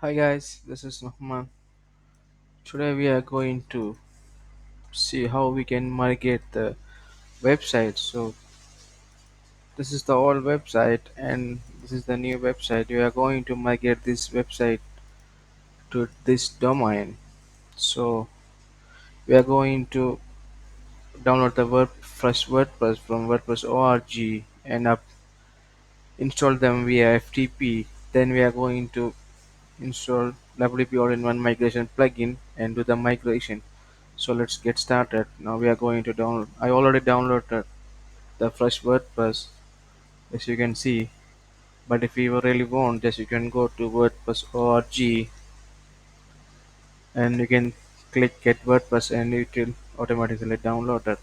Hi guys, this is Nuhman. Today we are going to see how we can migrate the website. So this is the old website and this is the new website. We are going to migrate this website to this domain. So we are going to download the fresh WordPress from WordPress org and install them via FTP. Then we are going to install WP All-in-One migration plugin and do the migration. So let's get started. Now we are going to download. I already downloaded the fresh WordPress, as you can see. But if you really want, just you can go to WordPress org and you can click get WordPress and it will automatically download it.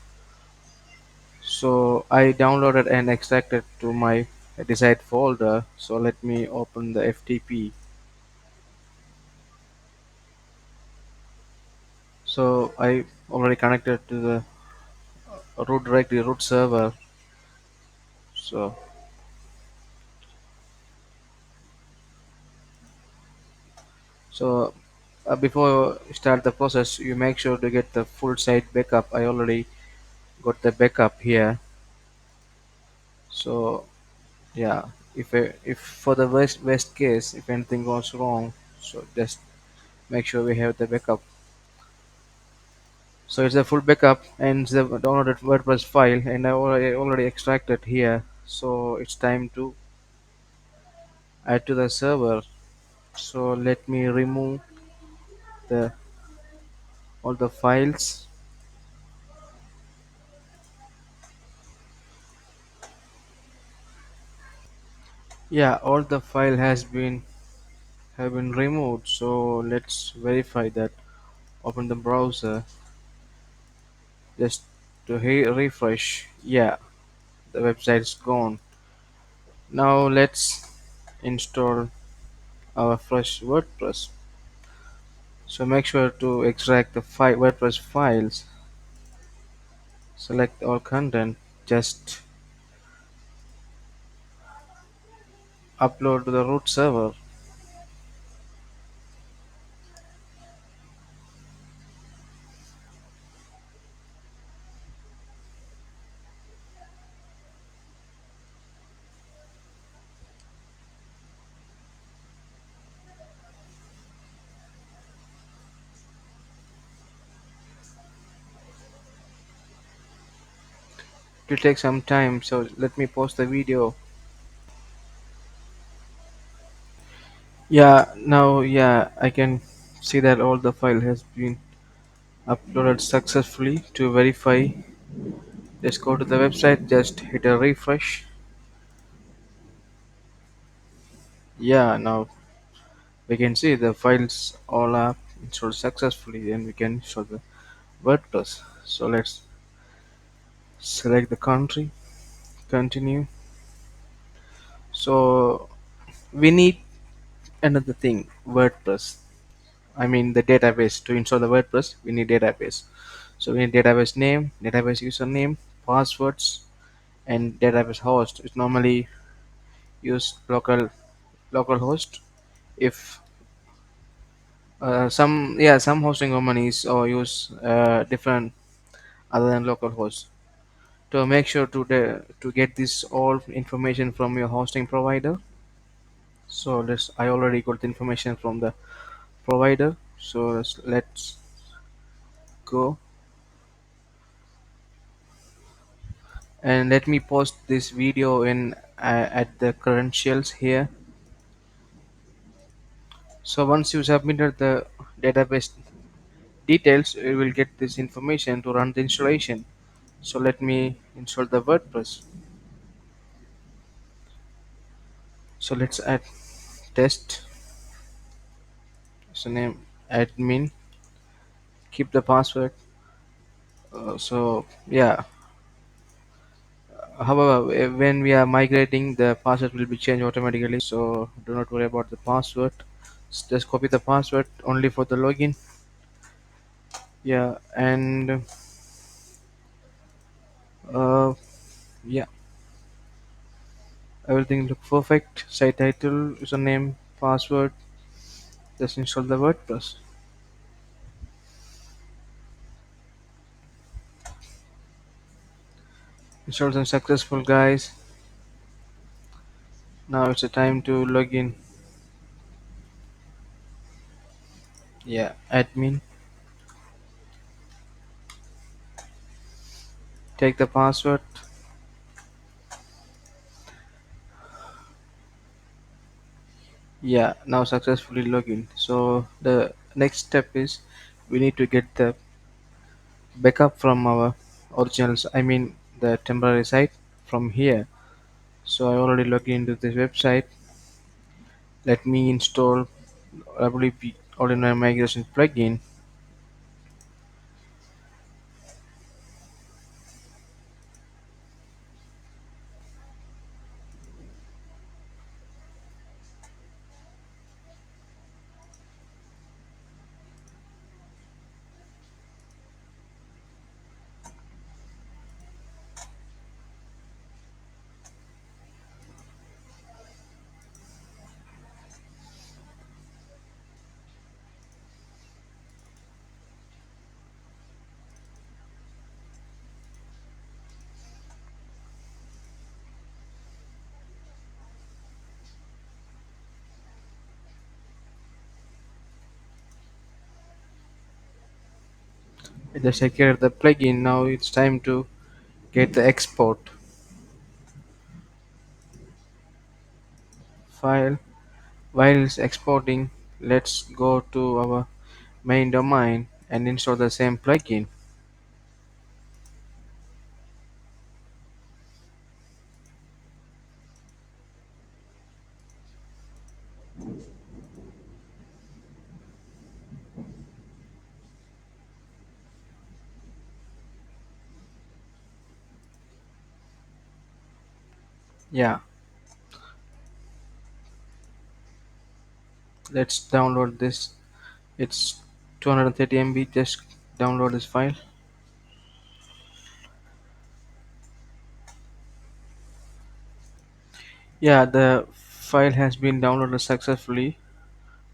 So I downloaded and extracted to my desired folder. So let me open the FTP. So I already connected to the root directory, root server. So before you start the process, you make sure to get the full site backup. I already got the backup here. So yeah, if for the worst case, if anything goes wrong, so just make sure we have the backup. So it's a full backup and it's the downloaded WordPress file, and I already extracted here. So it's time to add to the server. So let me remove the all the files. Yeah, all the file has been have been removed. So let's verify that. Open the browser just to refresh. Yeah, the website is gone. Now let's install our fresh WordPress. So make sure to extract the WordPress files. Select all content. Just upload to the root server. It will take some time. So let me pause the video. Yeah, I can see that all the file has been uploaded successfully. To verify, just go to the website, just hit a refresh. Yeah, now we can see the files all are installed successfully and we can install the WordPress. So let's select the country, continue. So we need another thing, WordPress. I mean the database. To install the WordPress, we need database. So we need database name, database username, passwords, and database host. It's normally use local host. If some hosting companies or use different other than localhost. To make sure to get this all information from your hosting provider. So I already got the information from the provider. So let's go and let me post this video in at the credentials here. So once you submitted the database details, you will get this information to run the installation. So let me install the WordPress. So let's add test username admin, keep the password. So yeah, however, when we are migrating, the password will be changed automatically. So do not worry about the password. Just copy the password only for the login. Yeah, and uh, yeah, everything look perfect. Site title, username, password. Just install the WordPress. Installed and successful, guys. Now it's a time to log in. Yeah, admin. Take the password. Yeah, now successfully login. So the next step is we need to get the backup from our originals. I mean the temporary site from here. So I already logged into this website. Let me install WP Ordinary Migration plugin. I just secured the plugin. Now it's time to get the export file. While it's exporting, let's go to our main domain and install the same plugin. Yeah, let's download this. It's 230 MB. Just download this file. Yeah, the file has been downloaded successfully.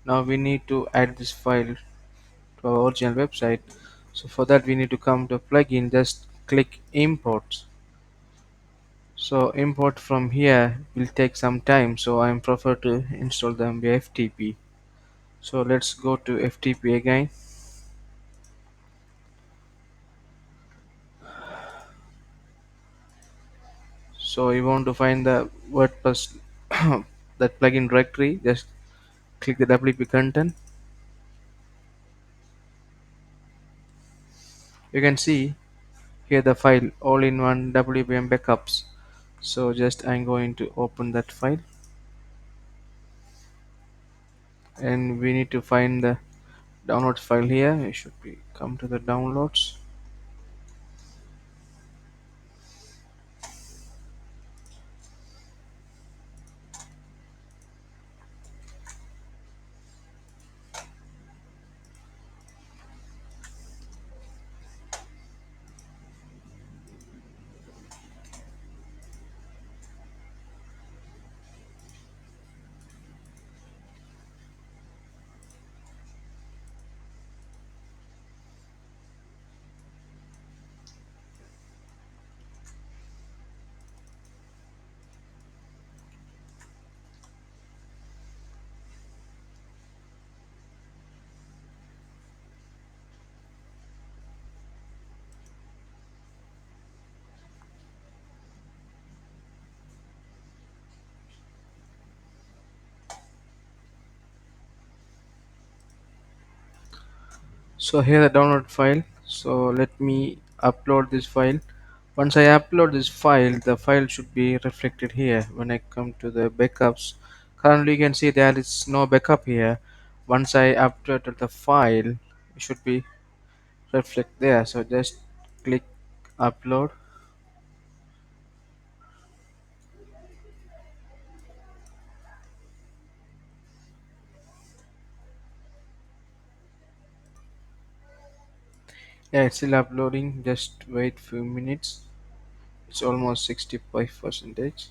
Now we need to add this file to our original website. So for that we need to come to plugin. Just click import. So import from here will take some time. So I prefer to install them via FTP. So let's go to FTP again. So you want to find the WordPress that plugin directory. Just click the WP content. You can see here the file all-in-one WPM backups. So just I'm going to open that file, and we need to find the downloads file here. It should be come to the downloads. So here the download file. So let me upload this file. Once I upload this file, the file should be reflected here. When I come to the backups, currently you can see there is no backup here. Once I upload the file, it should be reflect there. So just click upload. Yeah, it's still uploading. Just wait few minutes. It's almost 65 percentage.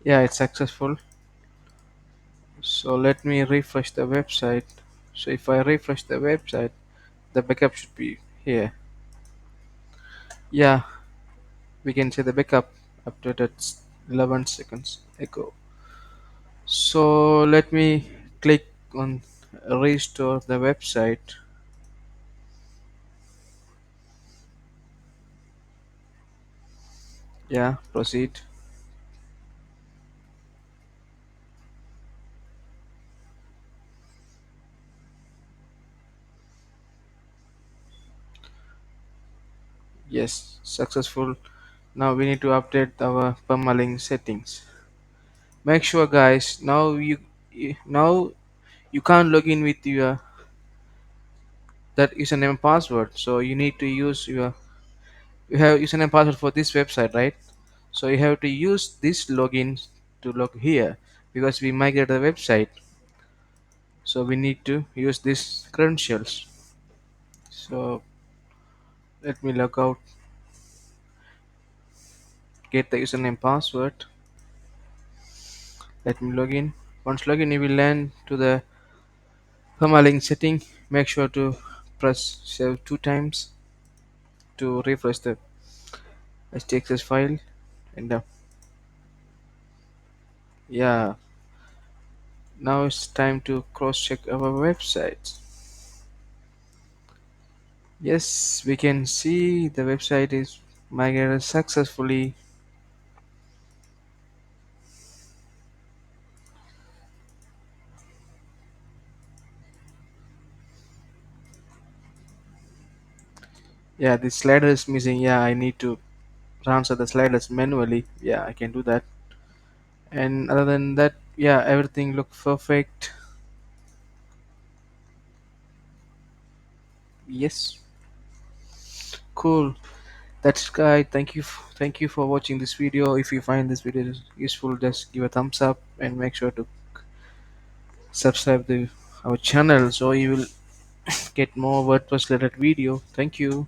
Yeah, it's successful. So let me refresh the website. So if I refresh the website, the backup should be here. Yeah, we can see the backup updated 11 seconds ago. So let me click on restore the website. Yeah, proceed. Yes, successful. Now we need to update our permalink settings. Make sure, guys. Now you can't log in with your that username and password. So you need to use you have username and password for this website, right? So you have to use this login to log here because we migrate the website. So we need to use these credentials. So let me log out, get the username password. Let me log in. Once login, you will land to the permalink setting. Make sure to press save 2 times to refresh the htxs file. And yeah, now it's time to cross check our website. Yes, we can see the website is migrated successfully. Yeah, the slider is missing. Yeah, I need to transfer the sliders manually. Yeah, I can do that. And other than that, yeah, everything looks perfect. Yes, cool. That's guy. Thank you for watching this video. If you find this video useful, just give a thumbs up and make sure to subscribe to our channel so you will get more WordPress related video. Thank you.